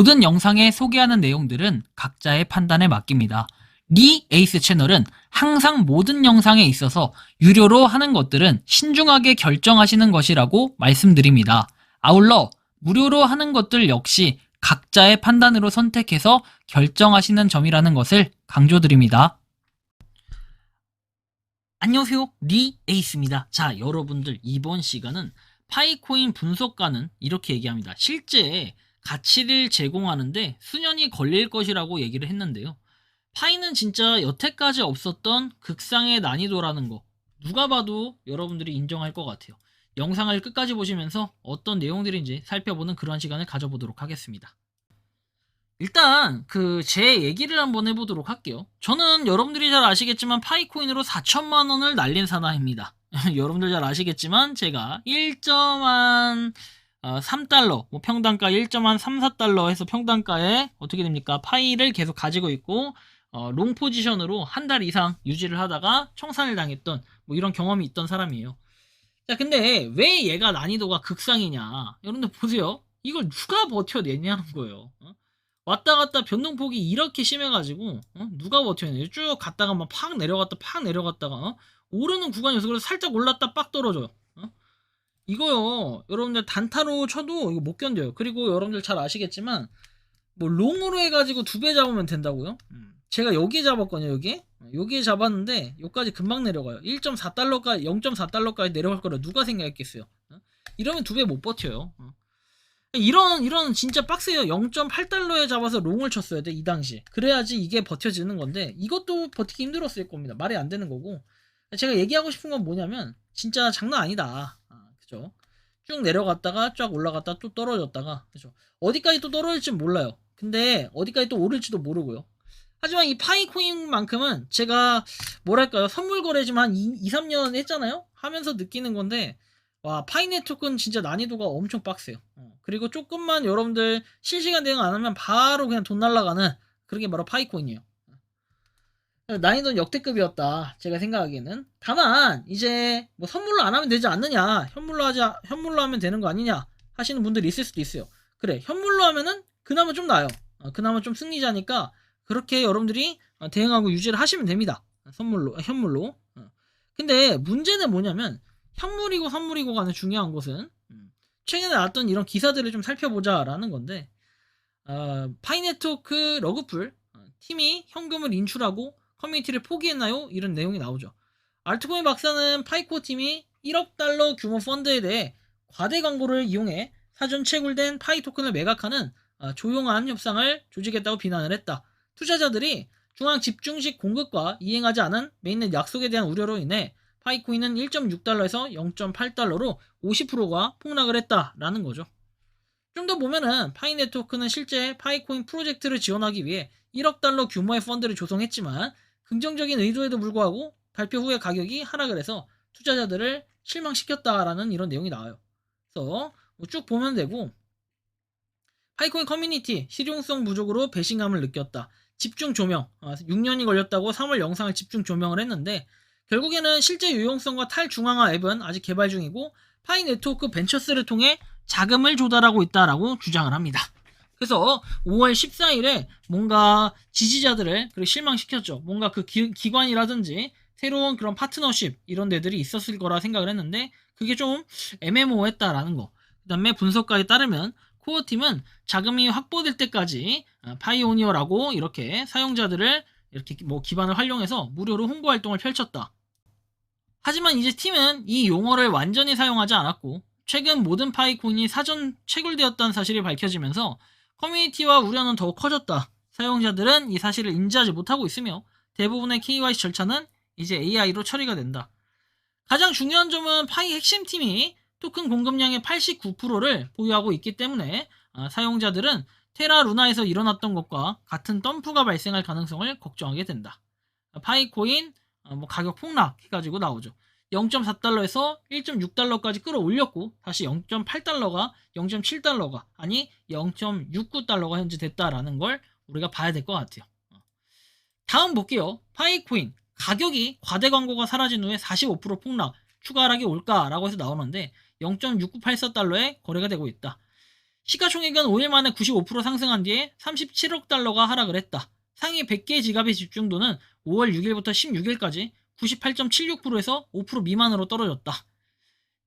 모든 영상에 소개하는 내용들은 각자의 판단에 맡깁니다. 리 에이스 채널은 항상 모든 영상에 있어서 유료로 하는 것들은 신중하게 결정하시는 것이라고 말씀드립니다. 아울러 무료로 하는 것들 역시 각자의 판단으로 선택해서 결정하시는 점이라는 것을 강조드립니다. 안녕하세요, 리 에이스입니다. 자, 여러분들 이번 시간은 파이코인 분석가는 이렇게 얘기합니다. 실제 가치를 제공하는데 수년이 걸릴 것이라고 얘기를 했는데요. 파이는 진짜 여태까지 없었던 극상의 난이도라는 거 누가 봐도 여러분들이 인정할 것 같아요. 영상을 끝까지 보시면서 어떤 내용들인지 살펴보는 그런 시간을 가져보도록 하겠습니다. 일단 제 얘기를 한번 해보도록 할게요. 저는 여러분들이 잘 아시겠지만 파이코인으로 4천만 원을 날린 사나입니다. 여러분들 잘 아시겠지만 제가 1.3달러 평단가 1.34달러 해서 평단가에 어떻게 됩니까? 파이를 계속 가지고 있고 롱 포지션으로 한 달 이상 유지를 하다가 청산을 당했던 이런 경험이 있던 사람이에요. 자, 근데 왜 얘가 난이도가 극상이냐? 여러분들 보세요. 이걸 누가 버텨내냐는 거예요. 왔다 갔다 변동폭이 이렇게 심해가지고 누가 버텨내요? 쭉 갔다가 막 팍 내려갔다 팍 내려갔다가 오르는 구간이어서 그래서 살짝 올랐다 빡 떨어져요. 이거요, 여러분들 단타로 쳐도 이거 못 견뎌요. 그리고 여러분들 잘 아시겠지만 롱으로 해가지고 2배 잡으면 된다고요? 제가 여기에 잡았거든요. 여기에 잡았는데 여기까지 금방 내려가요. 1.4달러까지 0.4달러까지 내려갈 거라 누가 생각했겠어요? 이러면 2배 못 버텨요. 이런 진짜 빡세요. 0.8달러에 잡아서 롱을 쳤어야 돼, 이 당시. 그래야지 이게 버텨지는 건데 이것도 버티기 힘들었을 겁니다. 말이 안 되는 거고. 제가 얘기하고 싶은 건 뭐냐면 진짜 장난 아니다. 그죠? 쭉 내려갔다가 쫙 올라갔다 또 떨어졌다가, 그죠? 어디까지 또 떨어질지 몰라요. 근데 어디까지 또 오를지도 모르고요. 하지만 이 파이코인만큼은 제가 뭐랄까요, 선물 거래지만 2, 3년 했잖아요? 하면서 느끼는 건데, 와, 파이네트워크는 진짜 난이도가 엄청 빡세요. 그리고 조금만 여러분들 실시간 대응 안 하면 바로 그냥 돈 날라가는 그런 게 바로 파이코인이에요. 난이도는 역대급이었다, 제가 생각하기에는. 다만 이제 선물로 안 하면 되지 않느냐, 현물로 하면 되는 거 아니냐 하시는 분들이 있을 수도 있어요. 그래, 현물로 하면은 그나마 좀 나아요. 그나마 좀 승리자니까 그렇게 여러분들이 대응하고 유지를 하시면 됩니다. 현물로. 근데 문제는 뭐냐면 현물이고 선물이고 간에 중요한 것은 최근에 나왔던 이런 기사들을 좀 살펴보자라는 건데, 파이네트워크 러그풀 팀이 현금을 인출하고 커뮤니티를 포기했나요? 이런 내용이 나오죠. 알트코인 박사는 파이코 팀이 1억 달러 규모 펀드에 대해 과대 광고를 이용해 사전 채굴된 파이 토큰을 매각하는 조용한 협상을 조직했다고 비난을 했다. 투자자들이 중앙 집중식 공급과 이행하지 않은 메인넷 약속에 대한 우려로 인해 파이코인은 1.6달러에서 0.8달러로 50%가 폭락을 했다라는 거죠. 좀 더 보면은 파이네트워크는 실제 파이코인 프로젝트를 지원하기 위해 1억 달러 규모의 펀드를 조성했지만 긍정적인 의도에도 불구하고 발표 후에 가격이 하락을 해서 투자자들을 실망시켰다라는 이런 내용이 나와요. 그래서 쭉 보면 되고, 파이코인 커뮤니티 실용성 부족으로 배신감을 느꼈다. 집중 조명, 6년이 걸렸다고 3월 영상을 집중 조명을 했는데 결국에는 실제 유용성과 탈중앙화 앱은 아직 개발 중이고 파이네트워크 벤처스를 통해 자금을 조달하고 있다라고 주장을 합니다. 그래서 5월 14일에 뭔가 지지자들을 실망시켰죠. 뭔가 기관이라든지 새로운 그런 파트너십 이런 데들이 있었을 거라 생각을 했는데 그게 좀 애매모호했다라는 거. 그 다음에 분석가에 따르면 코어팀은 자금이 확보될 때까지 파이오니어라고 이렇게 사용자들을 이렇게 기반을 활용해서 무료로 홍보 활동을 펼쳤다. 하지만 이제 팀은 이 용어를 완전히 사용하지 않았고 최근 모든 파이코인이 사전 채굴되었다는 사실이 밝혀지면서 커뮤니티와 우려는 더욱 커졌다. 사용자들은 이 사실을 인지하지 못하고 있으며 대부분의 KYC 절차는 이제 AI로 처리가 된다. 가장 중요한 점은 파이 핵심팀이 토큰 공급량의 89%를 보유하고 있기 때문에 사용자들은 테라 루나에서 일어났던 것과 같은 덤프가 발생할 가능성을 걱정하게 된다. 파이코인 가격 폭락 해가지고 나오죠. 0.4달러에서 1.6달러까지 끌어올렸고 다시 0.8달러가 0.7달러가 아니 0.69달러가 현재 됐다라는 걸 우리가 봐야 될 것 같아요. 다음 볼게요. 파이코인 가격이 과대 광고가 사라진 후에 45% 폭락, 추가 하락이 올까라고 해서 나오는데 0.6984달러에 거래가 되고 있다. 시가총액은 5일 만에 95% 상승한 뒤에 37억 달러가 하락을 했다. 상위 100개 지갑의 집중도는 5월 6일부터 16일까지 98.76%에서 5% 미만으로 떨어졌다.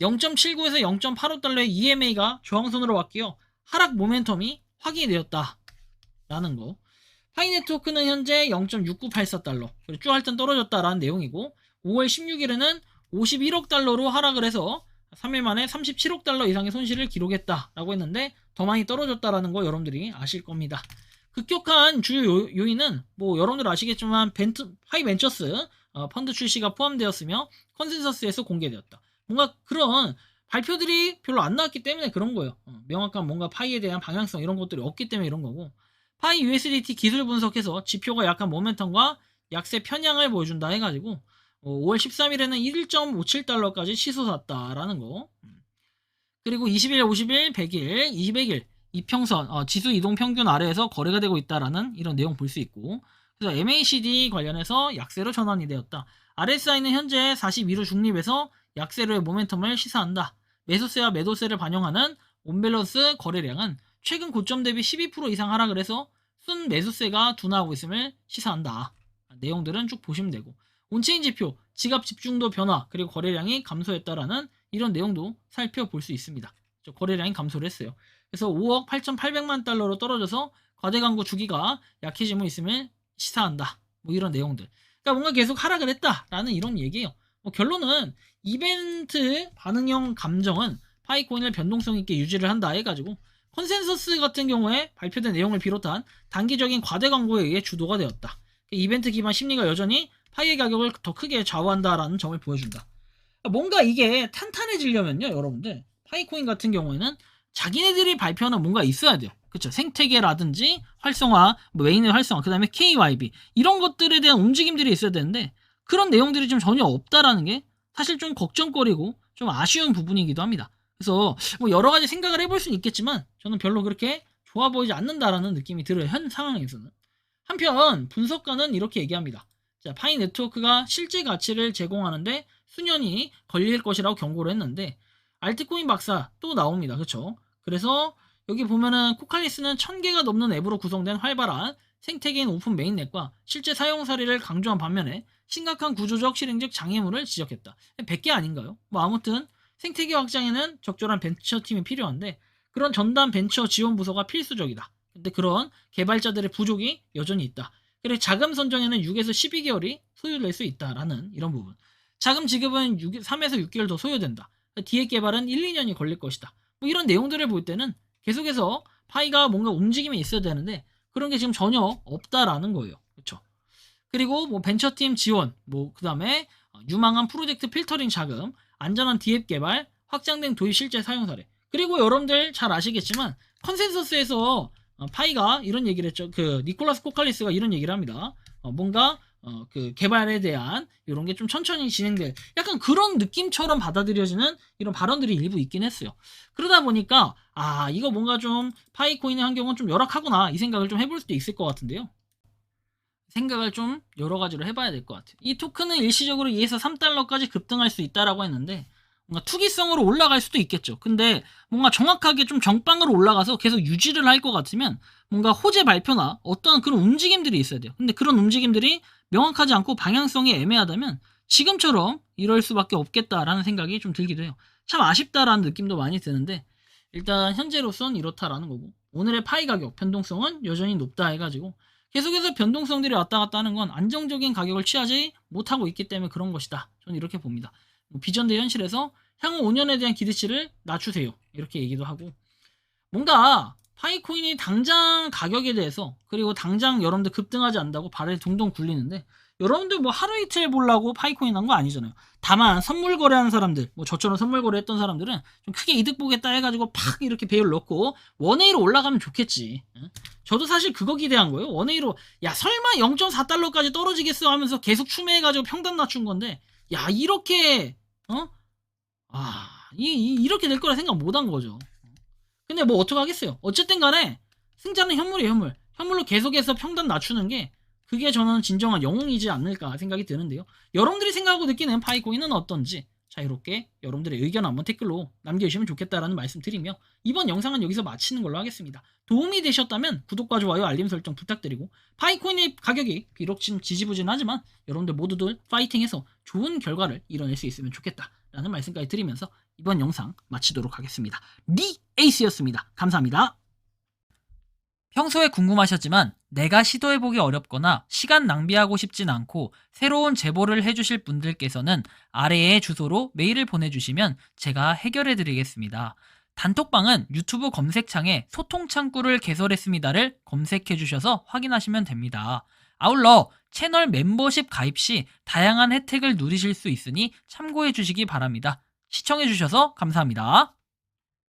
0.79에서 0.85달러의 EMA가 저항선으로 바뀌어 하락 모멘텀이 확인이 되었다. 라는 거. 파이 네트워크는 현재 0.6984달러, 쭉 할 땐 떨어졌다라는 내용이고, 5월 16일에는 51억 달러로 하락을 해서 3일 만에 37억 달러 이상의 손실을 기록했다라고 했는데 더 많이 떨어졌다라는 거 여러분들이 아실 겁니다. 급격한 주요 요인은 뭐 여러분들 아시겠지만 파이 벤처스 펀드 출시가 포함되었으며 컨센서스에서 공개되었다. 뭔가 그런 발표들이 별로 안 나왔기 때문에 그런 거예요. 명확한 뭔가 파이에 대한 방향성 이런 것들이 없기 때문에 이런 거고, 파이 USDT 기술 분석해서 지표가 약간 모멘텀과 약세 편향을 보여준다 해가지고 5월 13일에는 1.57달러까지 치솟았다라는 거. 그리고 20일, 50일, 100일, 200일 이평선 지수 이동 평균 아래에서 거래가 되고 있다라는 이런 내용 볼 수 있고, 그래서 MACD 관련해서 약세로 전환이 되었다. RSI는 현재 42루 중립에서 약세로의 모멘텀을 시사한다. 매수세와 매도세를 반영하는 온밸런스 거래량은 최근 고점 대비 12% 이상 하락을 해서 순 매수세가 둔화하고 있음을 시사한다. 내용들은 쭉 보시면 되고, 온체인 지표, 지갑 집중도 변화, 그리고 거래량이 감소했다라는 이런 내용도 살펴볼 수 있습니다. 거래량이 감소를 했어요. 그래서 5억 8,800만 달러로 떨어져서 과대 광고 주기가 약해짐을 있음을 시사한다. 뭐 이런 내용들. 그러니까 뭔가 계속 하락을 했다라는 이런 얘기예요. 결론은 이벤트 반응형 감정은 파이코인을 변동성 있게 유지를 한다 해가지고, 컨센서스 같은 경우에 발표된 내용을 비롯한 단기적인 과대 광고에 의해 주도가 되었다. 이벤트 기반 심리가 여전히 파이의 가격을 더 크게 좌우한다라는 점을 보여준다. 뭔가 이게 탄탄해지려면요, 여러분들 파이코인 같은 경우에는 자기네들이 발표하는 뭔가 있어야 돼요. 그쵸? 생태계라든지 활성화, 메인의 활성화, 그 다음에 KYB 이런 것들에 대한 움직임들이 있어야 되는데 그런 내용들이 좀 전혀 없다라는 게 사실 좀 걱정거리고 좀 아쉬운 부분이기도 합니다. 그래서 뭐 여러 가지 생각을 해볼 수는 있겠지만 저는 별로 그렇게 좋아 보이지 않는다라는 느낌이 들어요, 현 상황에서는. 한편 분석가는 이렇게 얘기합니다. 자, 파이 네트워크가 실제 가치를 제공하는데 수년이 걸릴 것이라고 경고를 했는데, 알트코인 박사 또 나옵니다. 그쵸? 그래서 여기 보면은 코칼리스는 1000개가 넘는 앱으로 구성된 활발한 생태계인 오픈 메인넷과 실제 사용 사례를 강조한 반면에 심각한 구조적 실행적 장애물을 지적했다. 100개 아닌가요? 뭐 아무튼 생태계 확장에는 적절한 벤처팀이 필요한데 그런 전담 벤처 지원 부서가 필수적이다. 근데 그런 개발자들의 부족이 여전히 있다. 그리고 자금 선정에는 6에서 12개월이 소요될 수 있다라는 이런 부분. 자금 지급은 3에서 6개월 더 소요된다. 디액 개발은 1, 2년이 걸릴 것이다. 뭐 이런 내용들을 볼 때는 계속해서 파이가 뭔가 움직임이 있어야 되는데 그런 게 지금 전혀 없다라는 거예요. 그렇죠? 그리고 뭐 벤처팀 지원, 뭐 그다음에 유망한 프로젝트 필터링 자금, 안전한 디앱 개발, 확장된 도입 실제 사용 사례. 그리고 여러분들 잘 아시겠지만 컨센서스에서 파이가 이런 얘기를 했죠. 그 니콜라스 코칼리스가 이런 얘기를 합니다. 뭔가 그 개발에 대한 이런 게 좀 천천히 진행될 약간 그런 느낌처럼 받아들여지는 이런 발언들이 일부 있긴 했어요. 그러다 보니까 이거 뭔가 좀 파이코인의 환경은 좀 열악하구나 이 생각을 좀 해볼 수도 있을 것 같은데요. 생각을 좀 여러 가지로 해봐야 될 것 같아요. 이 토큰은 일시적으로 2에서 3달러까지 급등할 수 있다라고 했는데 뭔가 투기성으로 올라갈 수도 있겠죠. 근데 뭔가 정확하게 좀 정방으로 올라가서 계속 유지를 할 것 같으면 뭔가 호재 발표나 어떠한 그런 움직임들이 있어야 돼요. 근데 그런 움직임들이 명확하지 않고 방향성이 애매하다면 지금처럼 이럴 수밖에 없겠다라는 생각이 좀 들기도 해요. 참 아쉽다라는 느낌도 많이 드는데 일단 현재로선 이렇다라는 거고, 오늘의 파이 가격 변동성은 여전히 높다 해가지고 계속해서 변동성들이 왔다 갔다 하는 건 안정적인 가격을 취하지 못하고 있기 때문에 그런 것이다. 저는 이렇게 봅니다. 비전대 현실에서 향후 5년에 대한 기대치를 낮추세요. 이렇게 얘기도 하고, 뭔가 파이코인이 당장 가격에 대해서 그리고 당장 여러분들 급등하지 않는다고 발을 동동 굴리는데 여러분들 뭐 하루 이틀 보려고 파이코인 한 거 아니잖아요. 다만 선물 거래하는 사람들, 뭐 저처럼 선물 거래했던 사람들은 좀 크게 이득 보겠다 해가지고 팍 이렇게 배율 넣고 원웨이로 올라가면 좋겠지. 저도 사실 그거 기대한 거예요. 원웨이로 야 설마 0.4달러까지 떨어지겠어 하면서 계속 추매해가지고 평단 낮춘 건데 야 이렇게 이렇게 될 거라 생각 못 한 거죠. 근데 뭐 어떡하겠어요. 어쨌든 간에 승자는 현물이에요, 현물. 현물로 계속해서 평단 낮추는 게 그게 저는 진정한 영웅이지 않을까 생각이 드는데요. 여러분들이 생각하고 느끼는 파이코인은 어떤지 자유롭게 여러분들의 의견 한번 댓글로 남겨주시면 좋겠다라는 말씀 드리며 이번 영상은 여기서 마치는 걸로 하겠습니다. 도움이 되셨다면 구독과 좋아요, 알림 설정 부탁드리고 파이코인의 가격이 비록 지금 지지부진하지만 여러분들 모두들 파이팅해서 좋은 결과를 이뤄낼 수 있으면 좋겠다라는 말씀까지 드리면서 이번 영상 마치도록 하겠습니다. 리에이스였습니다. 감사합니다. 평소에 궁금하셨지만 내가 시도해보기 어렵거나 시간 낭비하고 싶진 않고 새로운 제보를 해주실 분들께서는 아래의 주소로 메일을 보내주시면 제가 해결해드리겠습니다. 단톡방은 유튜브 검색창에 소통창구를 개설했습니다를 검색해주셔서 확인하시면 됩니다. 아울러 채널 멤버십 가입 시 다양한 혜택을 누리실 수 있으니 참고해주시기 바랍니다. 시청해주셔서 감사합니다.